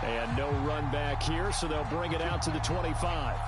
And no run back here, so they'll bring it out to the 25.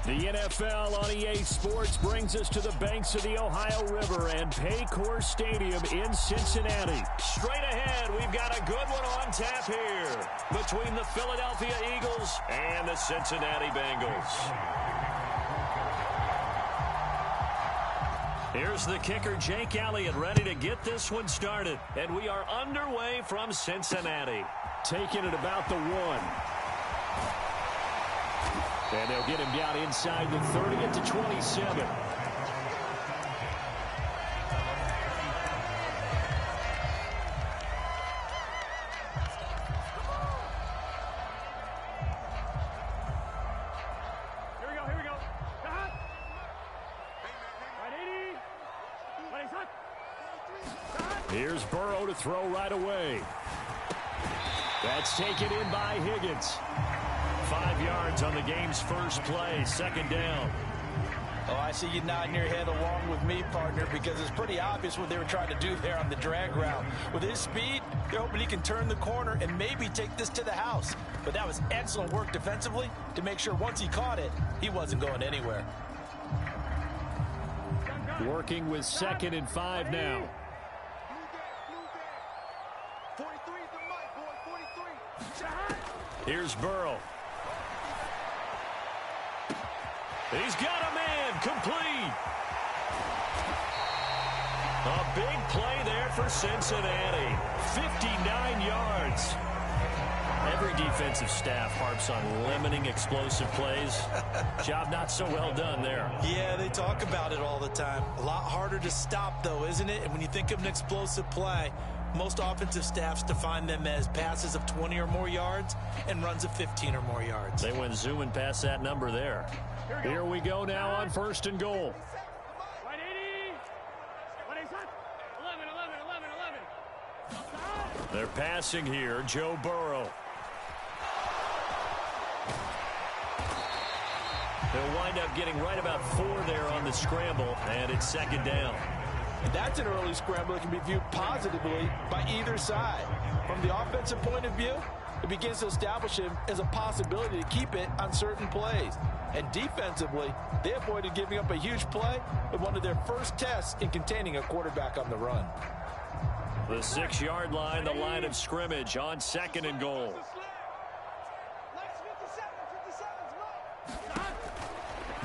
The NFL on EA Sports brings us to the banks of the Ohio River and Paycor Stadium in Cincinnati. Straight ahead, we've got a good one on tap here between the Philadelphia Eagles and the Cincinnati Bengals. Here's the kicker, Jake Elliott, ready to get this one started. And we are underway from Cincinnati. Taking it about the 1. And they'll get him down inside the 30 at the 27. Here we go. Here's Burrow to throw right away. That's taken in by Higgins. 5 yards on the game's first play, 2nd down. Oh, I see you nodding your head along with me, partner, because it's pretty obvious what they were trying to do there on the drag route. With his speed, they're hoping he can turn the corner and maybe take this to the house. But that was excellent work defensively to make sure once he caught it, he wasn't going anywhere. Working with 2nd and 5 now. Here's Burrow. He's got a man, complete. A big play there for Cincinnati. 59 yards. Every defensive staff harps on limiting explosive plays. Job not so well done there. Yeah, they talk about it all the time. A lot harder to stop, though, isn't it? And when you think of an explosive play, most offensive staffs define them as passes of 20 or more yards and runs of 15 or more yards. They went zooming past that number there. Here we go now on 1st and goal. They're passing here, Joe Burrow. They'll wind up getting right about 4 there on the scramble, and it's 2nd down. That's an early scramble that can be viewed positively by either side. From the offensive point of view, it begins to establish him as a possibility to keep it on certain plays. And defensively, they avoided giving up a huge play with one of their first tests in containing a quarterback on the run. The 6-yard line, the line of scrimmage on 2nd and goal.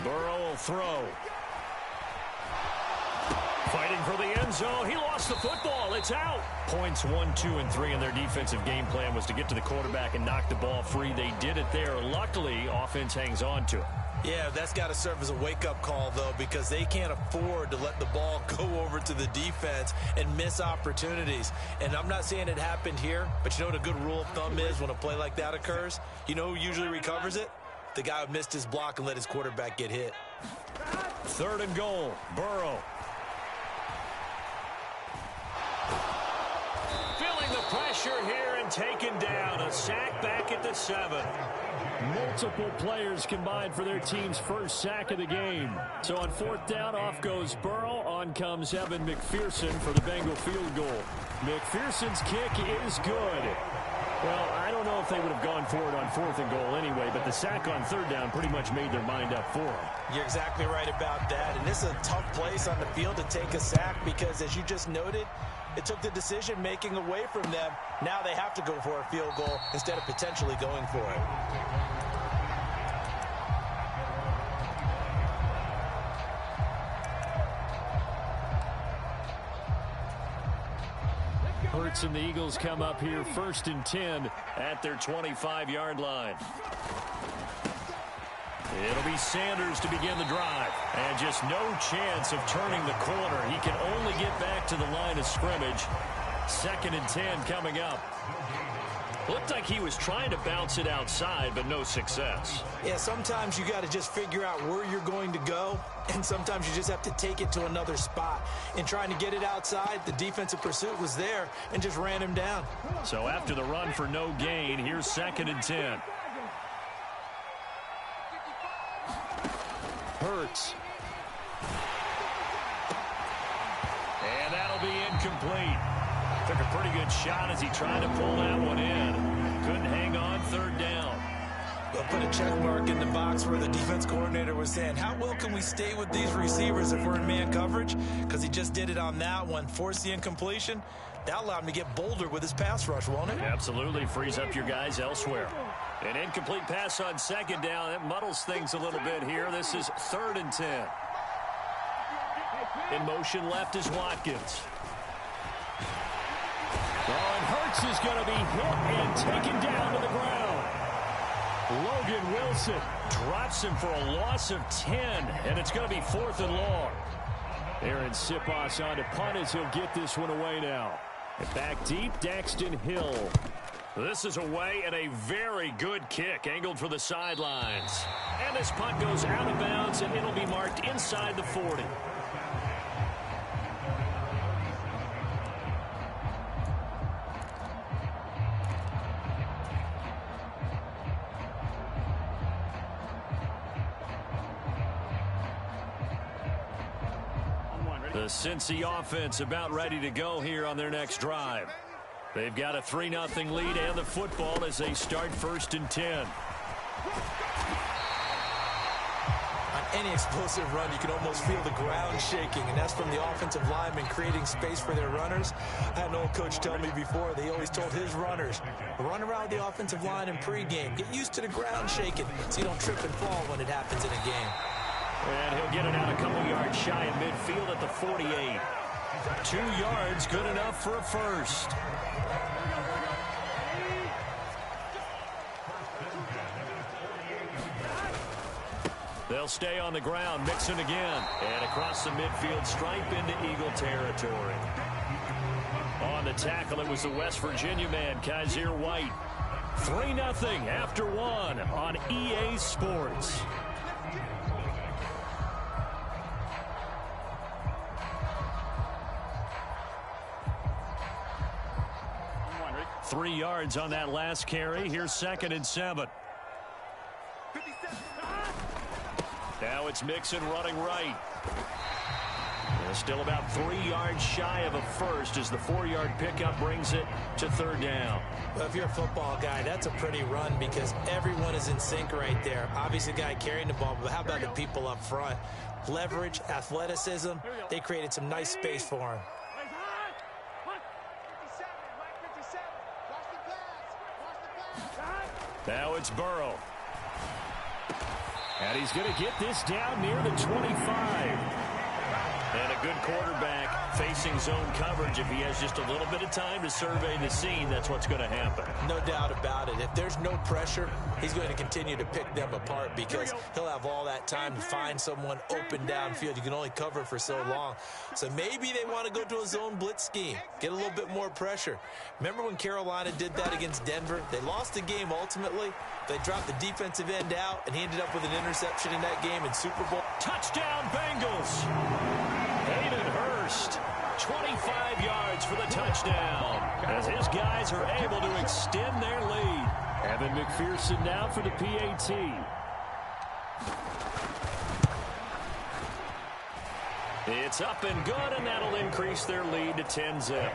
Burrow will throw. Fighting for the end zone. He lost the football. It's out. Points 1, 2, and 3 in their defensive game plan was to get to the quarterback and knock the ball free. They did it there. Luckily, offense hangs on to it. Yeah, that's got to serve as a wake-up call, though, because they can't afford to let the ball go over to the defense and miss opportunities. And I'm not saying it happened here, but you know what a good rule of thumb is when a play like that occurs? You know who usually recovers it? The guy who missed his block and let his quarterback get hit. 3rd and goal, Burrow. Feeling the pressure here and taken down. A sack back at the 7. Multiple players combined for their team's first sack of the game. So on 4th down, off goes Burrow. On comes Evan McPherson for the Bengal field goal. McPherson's kick is good. Well, I don't know if they would have gone for it on 4th and goal anyway, but the sack on 3rd down pretty much made their mind up for them. You're exactly right about that. And this is a tough place on the field to take a sack because, as you just noted, it took the decision-making away from them. Now they have to go for a field goal instead of potentially going for it. Hurts and the Eagles come up here 1st and 10 at their 25-yard line. It'll be Sanders to begin the drive. And just no chance of turning the corner. He can only get back to the line of scrimmage. 2nd and 10 coming up. Looked like he was trying to bounce it outside, but no success. Yeah, sometimes you got to just figure out where you're going to go, and sometimes you just have to take it to another spot. In trying to get it outside, the defensive pursuit was there and just ran him down. So after the run for no gain, here's 2nd and 10. Hurts. And that'll be incomplete. Took a pretty good shot as he tried to pull that one in. Couldn't hang on 3rd down. They'll put a check mark in the box where the defense coordinator was saying, how well can we stay with these receivers if we're in man coverage? Because he just did it on that one. Forced the incompletion. That allowed him to get bolder with his pass rush, won't it? Absolutely. Frees up your guys elsewhere. An incomplete pass on 2nd down. That muddles things a little bit here. This is 3rd and 10. In motion left is Watkins. Oh, and Hurts is going to be hit and taken down to the ground. Logan Wilson drops him for a loss of 10, and it's going to be 4th and long. Aaron Siposs on to punt as he'll get this one away now. And back deep, Daxton Hill. This is away and a very good kick, angled for the sidelines. And this punt goes out of bounds, and it'll be marked inside the 40. The Cincy offense about ready to go here on their next drive. They've got a 3-0 lead and the football as they start 1st and 10. On any explosive run, you can almost feel the ground shaking, and that's from the offensive linemen creating space for their runners. I had an old coach tell me before, they always told his runners, run around the offensive line in pregame. Get used to the ground shaking so you don't trip and fall when it happens in a game. And he'll get it out a couple yards shy of midfield at the 48. 2 yards, good enough for a first. They'll stay on the ground, Mixon again. And across the midfield stripe into Eagle territory. On the tackle, it was the West Virginia man, Kaiser White. 3-0 after 1 on EA Sports. Three yards on that last carry. Here's 2nd and 7. Now it's Mixon running right. They're still about 3 yards shy of a first as the 4-yard pickup brings it to 3rd down. Well, if you're a football guy, that's a pretty run because everyone is in sync right there. Obviously, the guy carrying the ball, but how about the people up front? Leverage, athleticism, they created some nice space for him. Now it's Burrow. And he's going to get this down near the 25. And a good quarterback facing zone coverage. If he has just a little bit of time to survey the scene, that's what's going to happen. No doubt about it. If there's no pressure, he's going to continue to pick them apart because he'll have all that time to find someone open downfield. You can only cover for so long. So maybe they want to go to a zone blitz scheme, get a little bit more pressure. Remember when Carolina did that against Denver? They lost the game ultimately. They dropped the defensive end out, and he ended up with an interception in that game in Super Bowl. Touchdown, Bengals. Hayden Hurst, 25 yards for the touchdown, as his guys are able to extend their lead. Evan McPherson now for the PAT. It's up and good, and that'll increase their lead to 10-zip.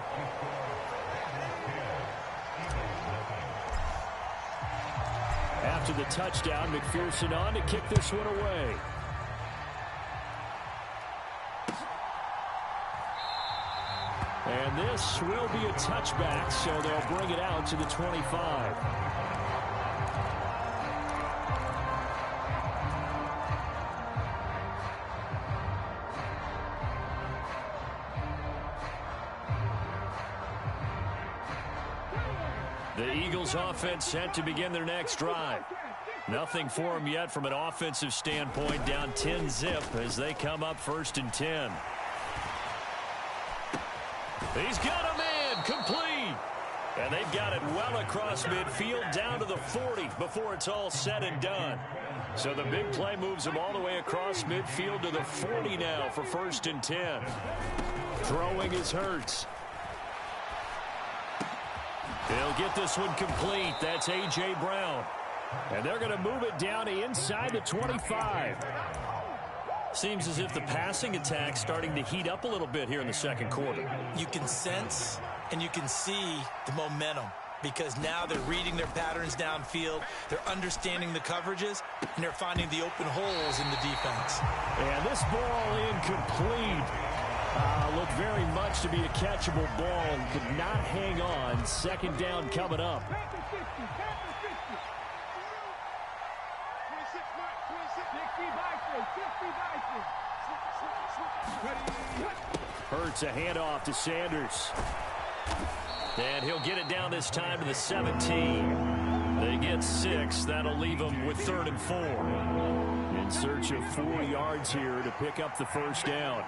After the touchdown, McPherson on to kick this one away. And this will be a touchback, so they'll bring it out to the 25. The Eagles offense set to begin their next drive. Nothing for them yet from an offensive standpoint, down 10-zip as they come up 1st and 10. He's got him in, complete. And they've got it well across midfield down to the 40 before it's all said and done. So the big play moves them all the way across midfield to the 40 now for 1st and 10. Throwing is Hurts. He'll get this one complete. That's A.J. Brown. And they're going to move it down to inside the 25. Seems as if the passing attack's starting to heat up a little bit here in the second quarter. You can sense and you can see the momentum because now they're reading their patterns downfield, they're understanding the coverages, and they're finding the open holes in the defense. And this ball incomplete. Looked very much to be a catchable ball. Could not hang on. 2nd down coming up. Hurts a handoff to Sanders. And he'll get it down this time to the 17. They get 6. That'll leave them with 3rd and 4. In search of 4 yards here to pick up the 1st down.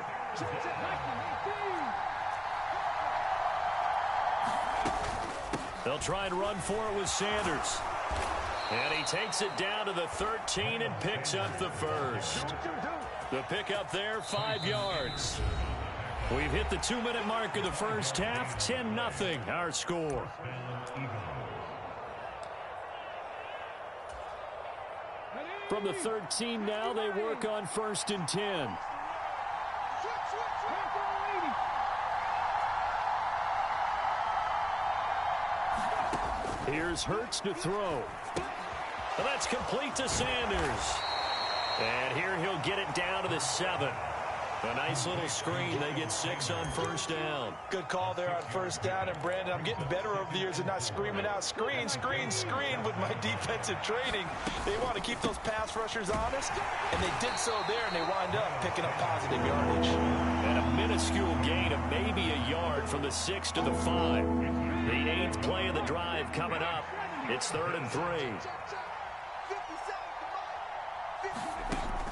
They'll try and run for it with Sanders. And he takes it down to the 13 and picks up the 1st. The pickup there, 5 yards. We've hit the 2-minute mark of the first half. 10-0 our score. From the 13 now, they work on 1st and 10. Here's Hurts to throw. And that's complete to Sanders. And here he'll get it down to the 7. A nice little screen. They get 6 on 1st down. Good call there on 1st down. And, Brandon, I'm getting better over the years and not screaming out, screen, screen, screen with my defensive training. They want to keep those pass rushers honest, and they did so there, and they wind up picking up positive yardage. And a minuscule gain of maybe a yard from the 6 to the 5. The 8th play of the drive coming up. It's 3rd and 3.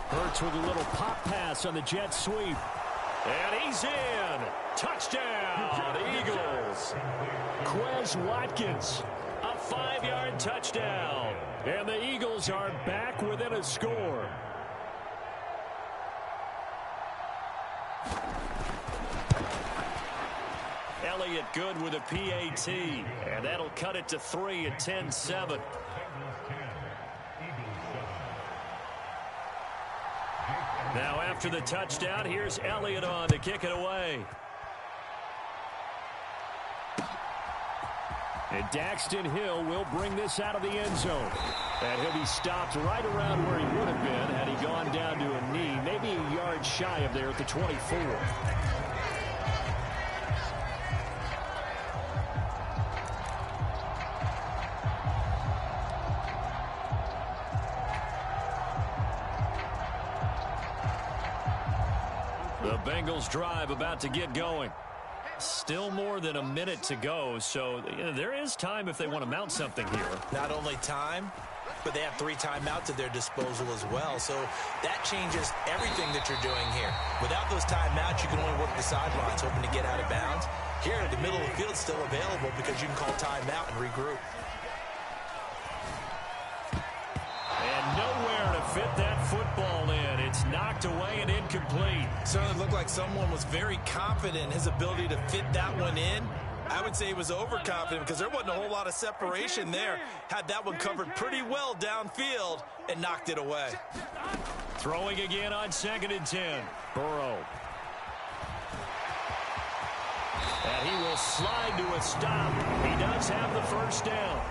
Hurts with a little pop pass on the jet sweep. And he's in. Touchdown, Eagles. Quez Watkins, a 5-yard touchdown. And the Eagles are back within a score. Elliott good with a PAT. And that'll cut it to 3 at 10-7. Now after the touchdown, here's Elliott on to kick it away. And Daxton Hill will bring this out of the end zone. And he'll be stopped right around where he would have been had he gone down to a knee, maybe a yard shy of there at the 24. The Bengals drive about to get going. Still more than a minute to go, so there is time if they want to mount something here. Not only time, but they have 3 timeouts at their disposal as well. So that changes everything that you're doing here. Without those timeouts, you can only work the sidelines, hoping to get out of bounds. Here, the middle of the field is still available because you can call timeout and regroup. And nowhere to fit that football in. It's knocked away and incomplete. Certainly looked like someone was very confident in his ability to fit that one in. I would say he was overconfident because there wasn't a whole lot of separation there. Had that one covered pretty well downfield and knocked it away. Throwing again on 2nd and 10. Burrow. And he will slide to a stop. He does have the first down.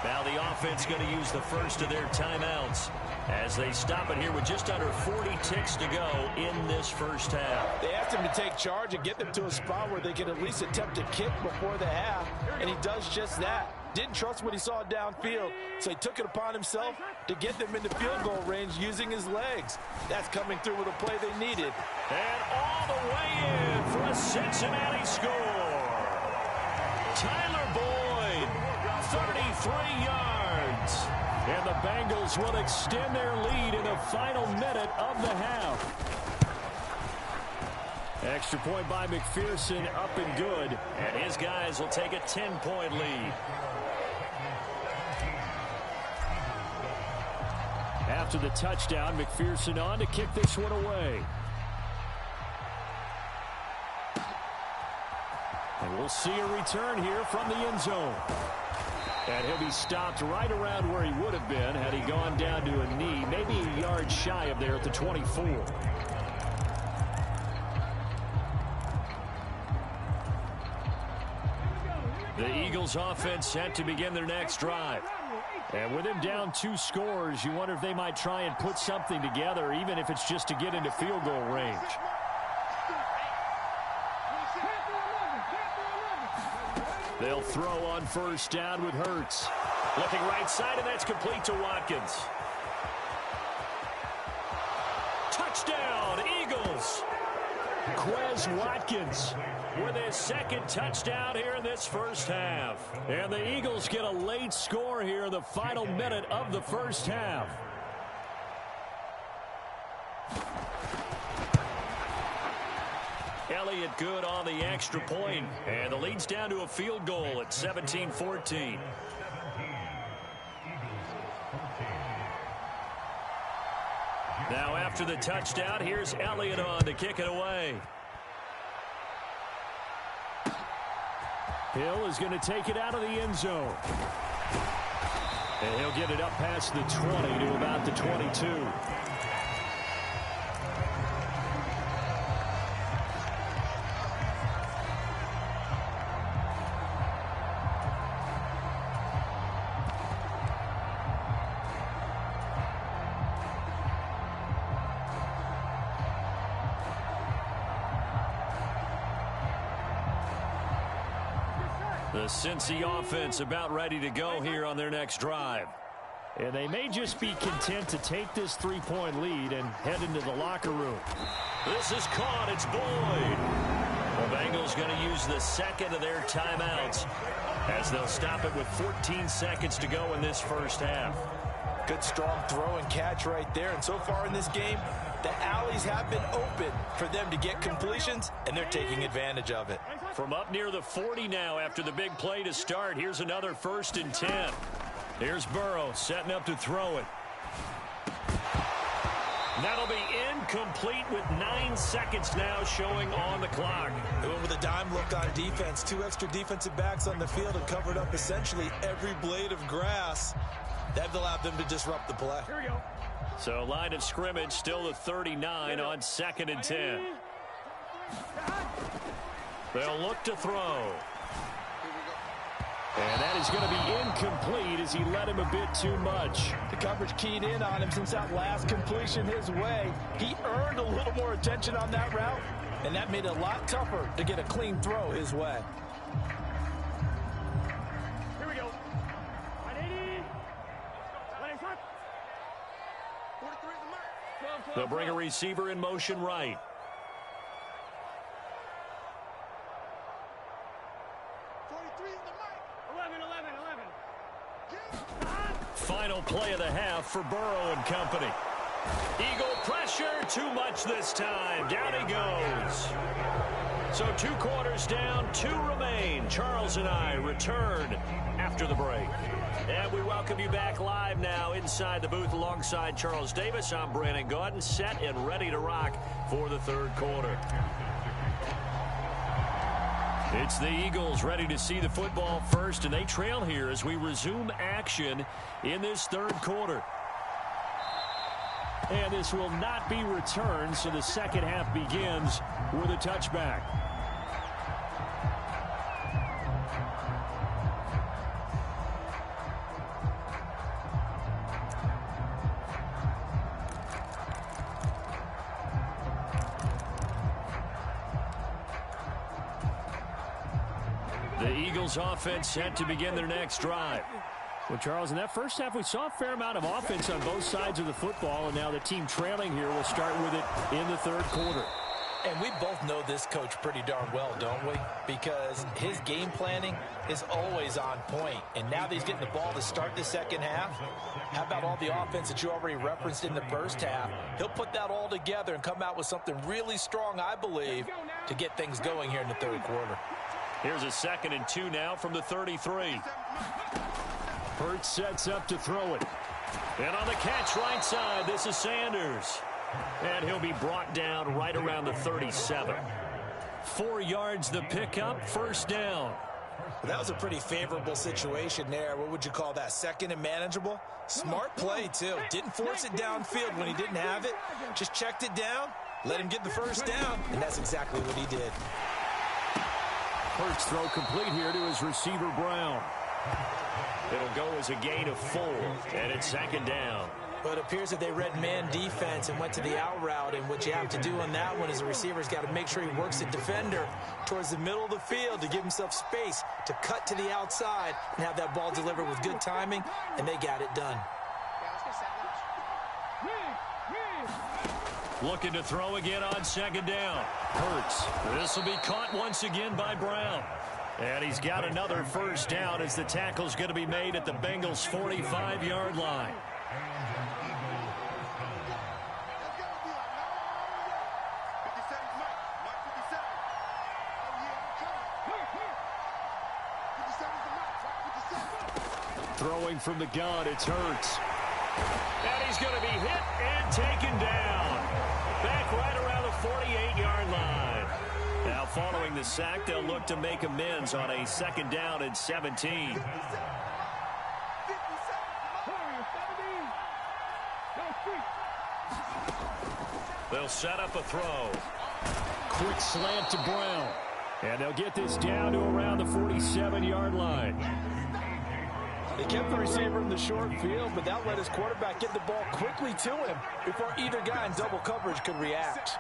Now the offense going to use the first of their timeouts as they stop it here with just under 40 ticks to go in this first half. They asked him to take charge and get them to a spot where they can at least attempt a kick before the half, and he does just that. Didn't trust what he saw downfield, so he took it upon himself to get them into field goal range using his legs. That's coming through with a play they needed. And all the way in for a Cincinnati score. Tyler Boyd, 33 yards. And the Bengals will extend their lead in the final minute of the half. Extra point by McPherson, up and good. And his guys will take a 10-point lead. After the touchdown, McPherson on to kick this one away. And we'll see a return here from the end zone. And he'll be stopped right around where he would have been had he gone down to a knee, maybe a yard shy of there at the 24. The Eagles offense set to begin their next drive. And with him down 2 scores, you wonder if they might try and put something together, even if it's just to get into field goal range. They'll throw on first down with Hurts. Looking right side, and that's complete to Watkins. Touchdown, Eagles. Quez Watkins with his 2nd touchdown here in this first half. And the Eagles get a late score here in the final minute of the first half. Elliott good on the extra point, and the lead's down to a field goal at 17-14. Now after the touchdown, here's Elliott on to kick it away. Hill is going to take it out of the end zone. And he'll get it up past the 20 to about the 22. The Cincy offense about ready to go here on their next drive. And they may just be content to take this 3-point lead and head into the locker room. This is caught. It's Boyd. The Bengals going to use the 2nd of their timeouts as they'll stop it with 14 seconds to go in this first half. Good strong throw and catch right there. And so far in this game, the alleys have been open for them to get completions, and they're taking advantage of it. From up near the 40 now after the big play to start, here's another 1st and 10. Here's Burrow setting up to throw it. That'll be incomplete with 9 seconds now showing on the clock. They went with a dime look on defense. 2 extra defensive backs on the field and covered up essentially every blade of grass. That allowed them to disrupt the play. Here we go. So line of scrimmage still the 39 on 2nd and 10. They'll look to throw. And that is going to be incomplete as he led him a bit too much. The coverage keyed in on him since that last completion his way. He earned a little more attention on that route, and that made it a lot tougher to get a clean throw his way. Here we go. 180. They'll bring a receiver in motion right. Final play of the half. enough for Burrow and company. Eagle pressure, too much this time. Down he goes. So 2 quarters down, 2 remain. Charles and I return after the break. And we welcome you back live now inside the booth alongside Charles Davis. I'm Brandon Gaudin, set and ready to rock for the 3rd quarter. It's the Eagles ready to see the football first, and they trail here as we resume action in this 3rd quarter. And this will not be returned, so the second half begins with a touchback. The Eagles offense set to begin their next drive. Well, Charles, in that first half, we saw a fair amount of offense on both sides of the football, and now the team trailing here will start with it in the 3rd quarter. And we both know this coach pretty darn well, don't we? Because his game planning is always on point. And now that he's getting the ball to start the second half, how about all the offense that you already referenced in the first half? He'll put that all together and come out with something really strong, I believe, to get things going here in the 3rd quarter. Here's a 2nd and 2 now from the 33. Hurts sets up to throw it. And on the catch right side, this is Sanders. And he'll be brought down right around the 37. 4 yards the pickup, 1st down. Well, that was a pretty favorable situation there. What would you call that? 2nd and manageable? Smart play, too. Didn't force it downfield when he didn't have it. Just checked it down, let him get the 1st down, and that's exactly what he did. Hurts throw complete here to his receiver, Brown. It'll go as a gain of 4, and it's 2nd down. But it appears that they read man defense and went to the out route, and what you have to do on that one is the receiver's got to make sure he works the defender towards the middle of the field to give himself space to cut to the outside and have that ball delivered with good timing, and they got it done. Looking to throw again on 2nd down. Hurts. This will be caught once again by Brown. And he's got another 1st down as the tackle's going to be made at the Bengals' 45-yard line. Throwing from the gun, it's Hurts. And he's going to be hit and taken down. Back right around the 48-yard line. Now following the sack, they'll look to make amends on a 2nd down and 17. They'll set up a throw. Quick slant to Brown. And they'll get this down to around the 47-yard line. They kept the receiver in the short field, but that let his quarterback get the ball quickly to him before either guy in double coverage could react.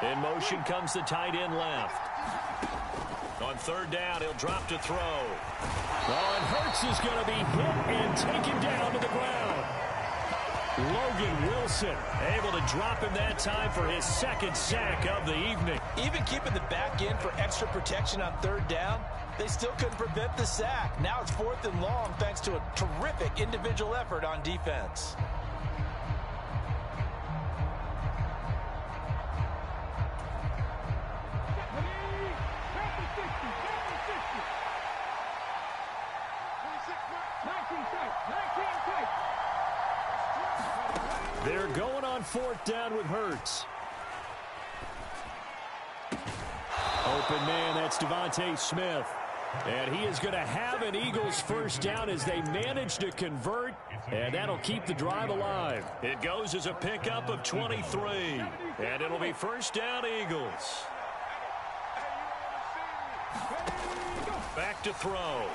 In motion comes the tight end left. On 3rd down, he'll drop to throw. Oh, and Hurts is going to be hit and taken down to the ground. Logan Wilson able to drop him that time for his 2nd sack of the evening. Even keeping the back end for extra protection on 3rd down, they still couldn't prevent the sack. Now it's 4th and long thanks to a terrific individual effort on defense. They're going on 4th down with Hurts. Open man, that's Devontae Smith. And he is going to have an Eagles 1st down as they manage to convert, and that'll keep the drive alive. It goes as a pickup of 23, and it'll be 1st down Eagles. Back to throw.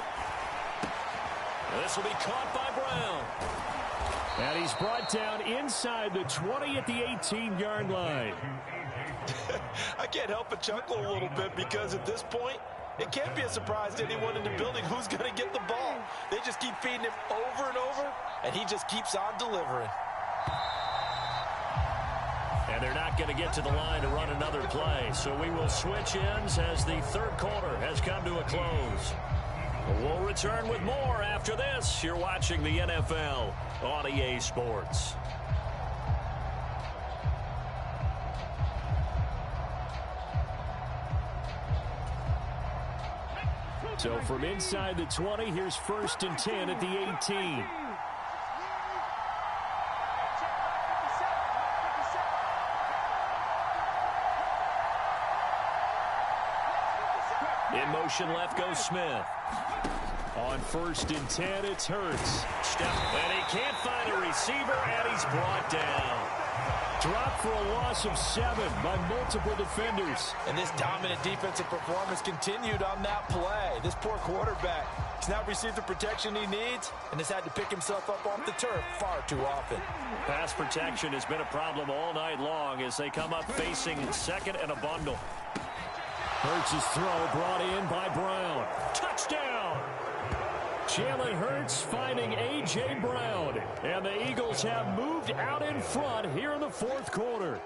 This will be caught by Brown. And he's brought down inside the 20 at the 18-yard line. I can't help but chuckle a little bit because at this point, it can't be a surprise to anyone in the building who's going to get the ball. They just keep feeding him over and over, and he just keeps on delivering. And they're not going to get to the line to run another play. So we will switch ends as the 3rd quarter has come to a close. We'll return with more after this. You're watching the NFL on EA Sports. So from inside the 20, here's 1st and 10 at the 18. In motion left goes Smith. On 1st and 10, it's Hurts. And he can't find a receiver, and he's brought down. Dropped for a loss of 7 by multiple defenders. And this dominant defensive performance continued on that play. This poor quarterback has not received the protection he needs and has had to pick himself up off the turf far too often. Pass protection has been a problem all night long as they come up facing 2nd and a bundle. Hurts' throw brought in by Brown. Touchdown! Jalen Hurts finding A.J. Brown. And the Eagles have moved out in front here in the 4th quarter.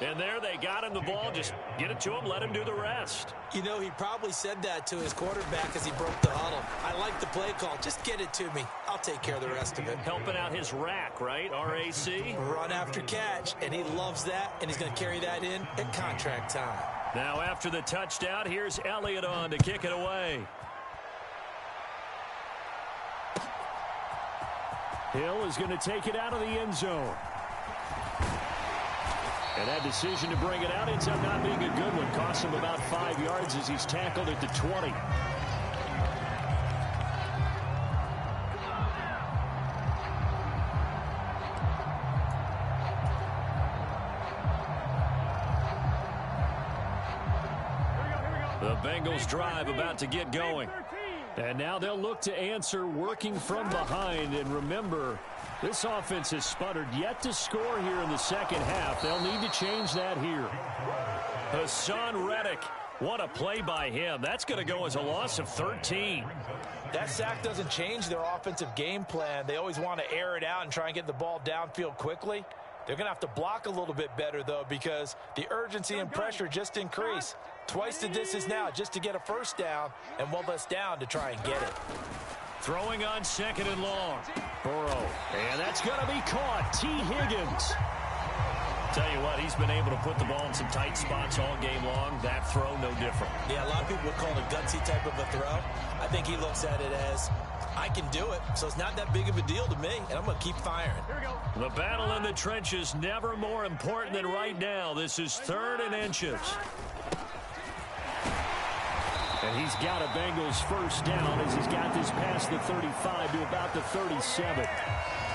And there they got him the ball. Just get it to him, let him do the rest. You know, he probably said that to his quarterback as he broke the huddle. I like the play call. Just get it to me. I'll take care of the rest of it. Helping out his rack, right? R-A-C? Run after catch. And he loves that, and he's going to carry that in at contract time. Now after the touchdown, here's Elliott on to kick it away. Hill is going to take it out of the end zone. And that decision to bring it out ends up not being a good one. Costs him about 5 yards as he's tackled at the 20. The Bengals drive about to get going. And now they'll look to answer working from behind. And remember, this offense has sputtered yet to score here in the 2nd half. They'll need to change that here. Hassan Reddick, what a play by him. That's going to go as a loss of 13. That sack doesn't change their offensive game plan. They always want to air it out and try and get the ball downfield quickly. They're going to have to block a little bit better, though, because the urgency and pressure just increase. Twice the distance now just to get a 1st down and 1 less down to try and get it. Throwing on 2nd and long. Burrow. And that's going to be caught. T. Higgins. Tell you what, he's been able to put the ball in some tight spots all game long. That throw, no different. Yeah, a lot of people would call it a gutsy type of a throw. I think he looks at it as, I can do it, so it's not that big of a deal to me, and I'm going to keep firing. Here we go. The battle in the trenches never more important than right now. This is 3rd and inches. And he's got a Bengals 1st down as he's got this past the 35 to about the 37.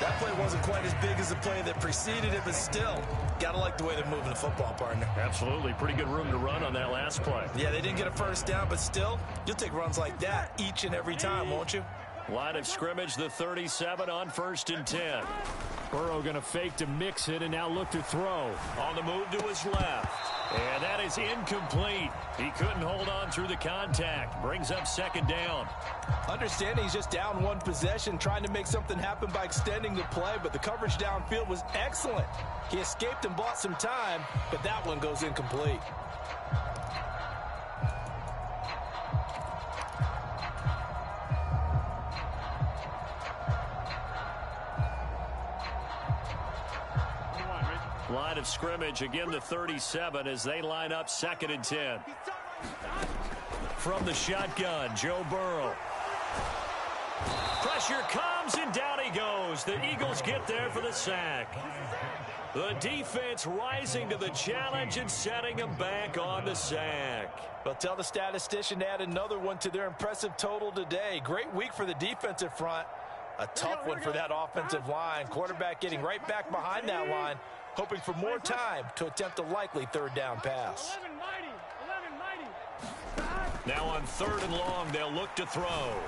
That play wasn't quite as big as the play that preceded it, but still, got to like the way they're moving the football, partner. Absolutely. Pretty good room to run on that last play. Yeah, they didn't get a 1st down, but still, you'll take runs like that each and every time, won't you? Line of scrimmage, the 37 on 1st and 10. Burrow going to fake to mix it and now look to throw. On the move to his left. And that is incomplete. He couldn't hold on through the contact. Brings up 2nd down. Understanding he's just down 1 possession, trying to make something happen by extending the play, but the coverage downfield was excellent. He escaped and bought some time, but that one goes incomplete. Line of scrimmage, again the 37 as they line up 2nd and 10. From the shotgun, Joe Burrow. Pressure comes and down he goes. The Eagles get there for the sack. The defense rising to the challenge and setting them back on the sack. Well, tell the statistician to add another one to their impressive total today. Great week for the defensive front. A tough one for that offensive line. Quarterback getting right back behind that line, hoping for more time to attempt a likely 3rd down pass. 11 mighty. Now on 3rd and long, they'll look to throw.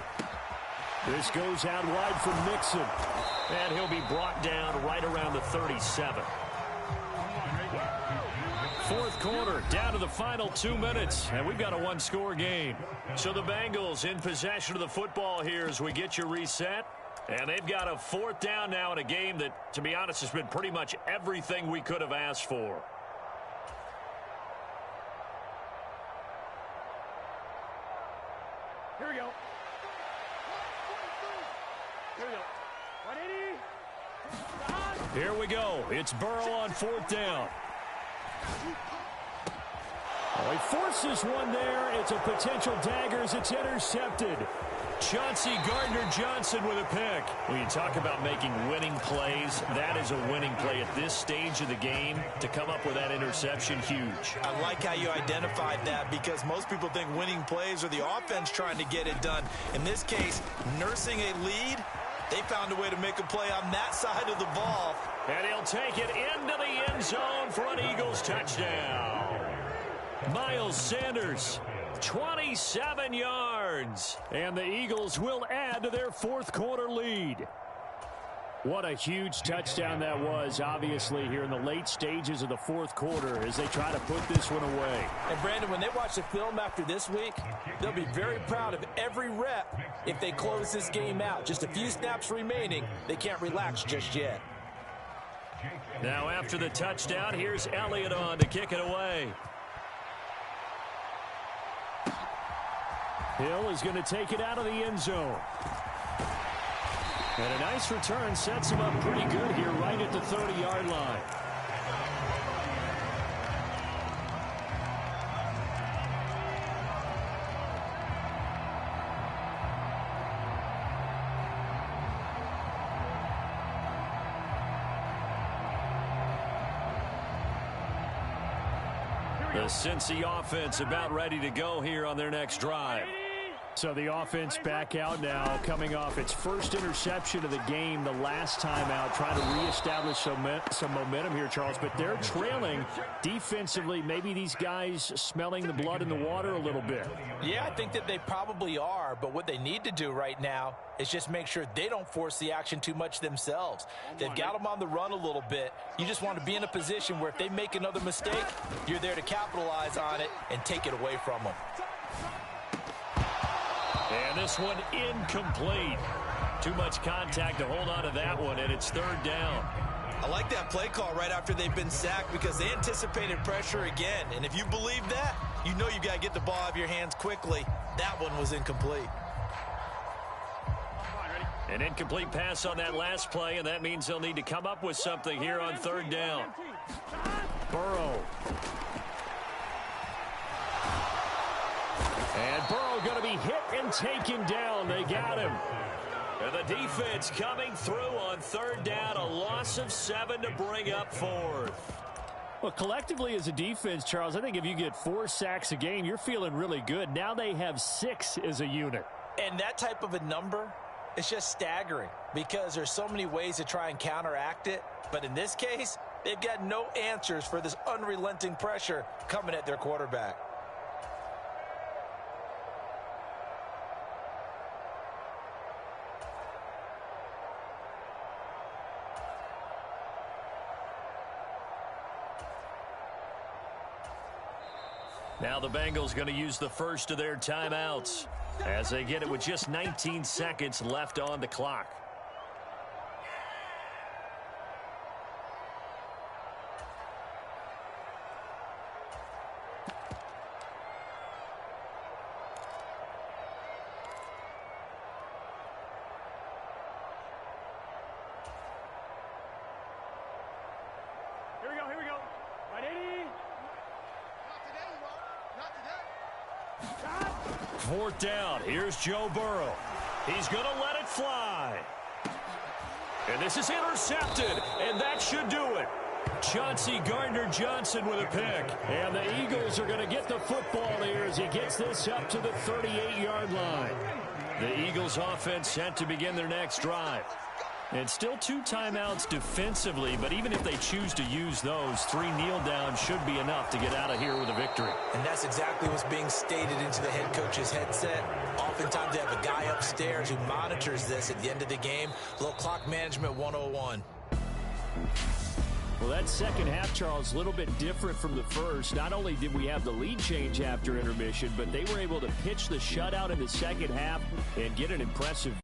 This goes out wide for Mixon. And he'll be brought down right around the 37. 4th quarter, down to the final 2 minutes, and we've got a 1-score game. So the Bengals in possession of the football here as we get you reset. And they've got a 4th down now in a game that, to be honest, has been pretty much everything we could have asked for. Here we go. Here we go. It's Burrow on 4th down. Oh, he forces one there. It's a potential dagger as it's intercepted. Chauncey Gardner-Johnson with a pick. When you talk about making winning plays, that is a winning play at this stage of the game. To come up with that interception, huge. I like how you identified that because most people think winning plays are the offense trying to get it done. In this case, nursing a lead, they found a way to make a play on that side of the ball. And he'll take it into the end zone for an Eagles touchdown. Miles Sanders, 27 yards. And the Eagles will add to their 4th quarter lead. What a huge touchdown that was, obviously, here in the late stages of the 4th quarter as they try to put this one away. And, Brandon, when they watch the film after this week, they'll be very proud of every rep if they close this game out. Just a few snaps remaining. They can't relax just yet. Now, after the touchdown, here's Elliott on to kick it away. Hill is going to take it out of the end zone. And a nice return sets him up pretty good here right at the 30-yard line. The Cincy offense about ready to go here on their next drive. So the offense back out now, coming off its first interception of the game the last time out, trying to reestablish some momentum here, Charles. But they're trailing defensively. Maybe these guys smelling the blood in the water a little bit. Yeah, I think that they probably are. But what they need to do right now is just make sure they don't force the action too much themselves. They've got them on the run a little bit. You just want to be in a position where if they make another mistake, you're there to capitalize on it and take it away from them. And this one incomplete. Too much contact to hold on to that one, and it's 3rd down. I like that play call right after they've been sacked because they anticipated pressure again. And if you believe that, you know you've got to get the ball out of your hands quickly. That one was incomplete. An incomplete pass on that last play, and that means they'll need to come up with something here on 3rd down. Burrow. And Burrow going to be hit and taken down. They got him. And the defense coming through on 3rd down. A loss of 7 to bring up 4th. Well, collectively as a defense, Charles, I think if you get 4 sacks a game, you're feeling really good. Now they have 6 as a unit. And that type of a number, it's just staggering because there's so many ways to try and counteract it. But in this case, they've got no answers for this unrelenting pressure coming at their quarterback. Now the Bengals going to use the first of their timeouts as they get it with just 19 seconds left on the clock. Here we go. Right, 80. 4th down. Here's Joe Burrow. He's going to let it fly. And this is intercepted, and that should do it. Chauncey Gardner-Johnson with a pick. And the Eagles are going to get the football here as he gets this up to the 38-yard line. The Eagles offense set to begin their next drive. And still 2 timeouts defensively, but even if they choose to use those, 3 kneel downs should be enough to get out of here with a victory. And that's exactly what's being stated into the head coach's headset. Oftentimes they have a guy upstairs who monitors this at the end of the game. A little clock management 101. Well, that second half, Charles, a little bit different from the first. Not only did we have the lead change after intermission, but they were able to pitch the shutout in the second half and get an impressive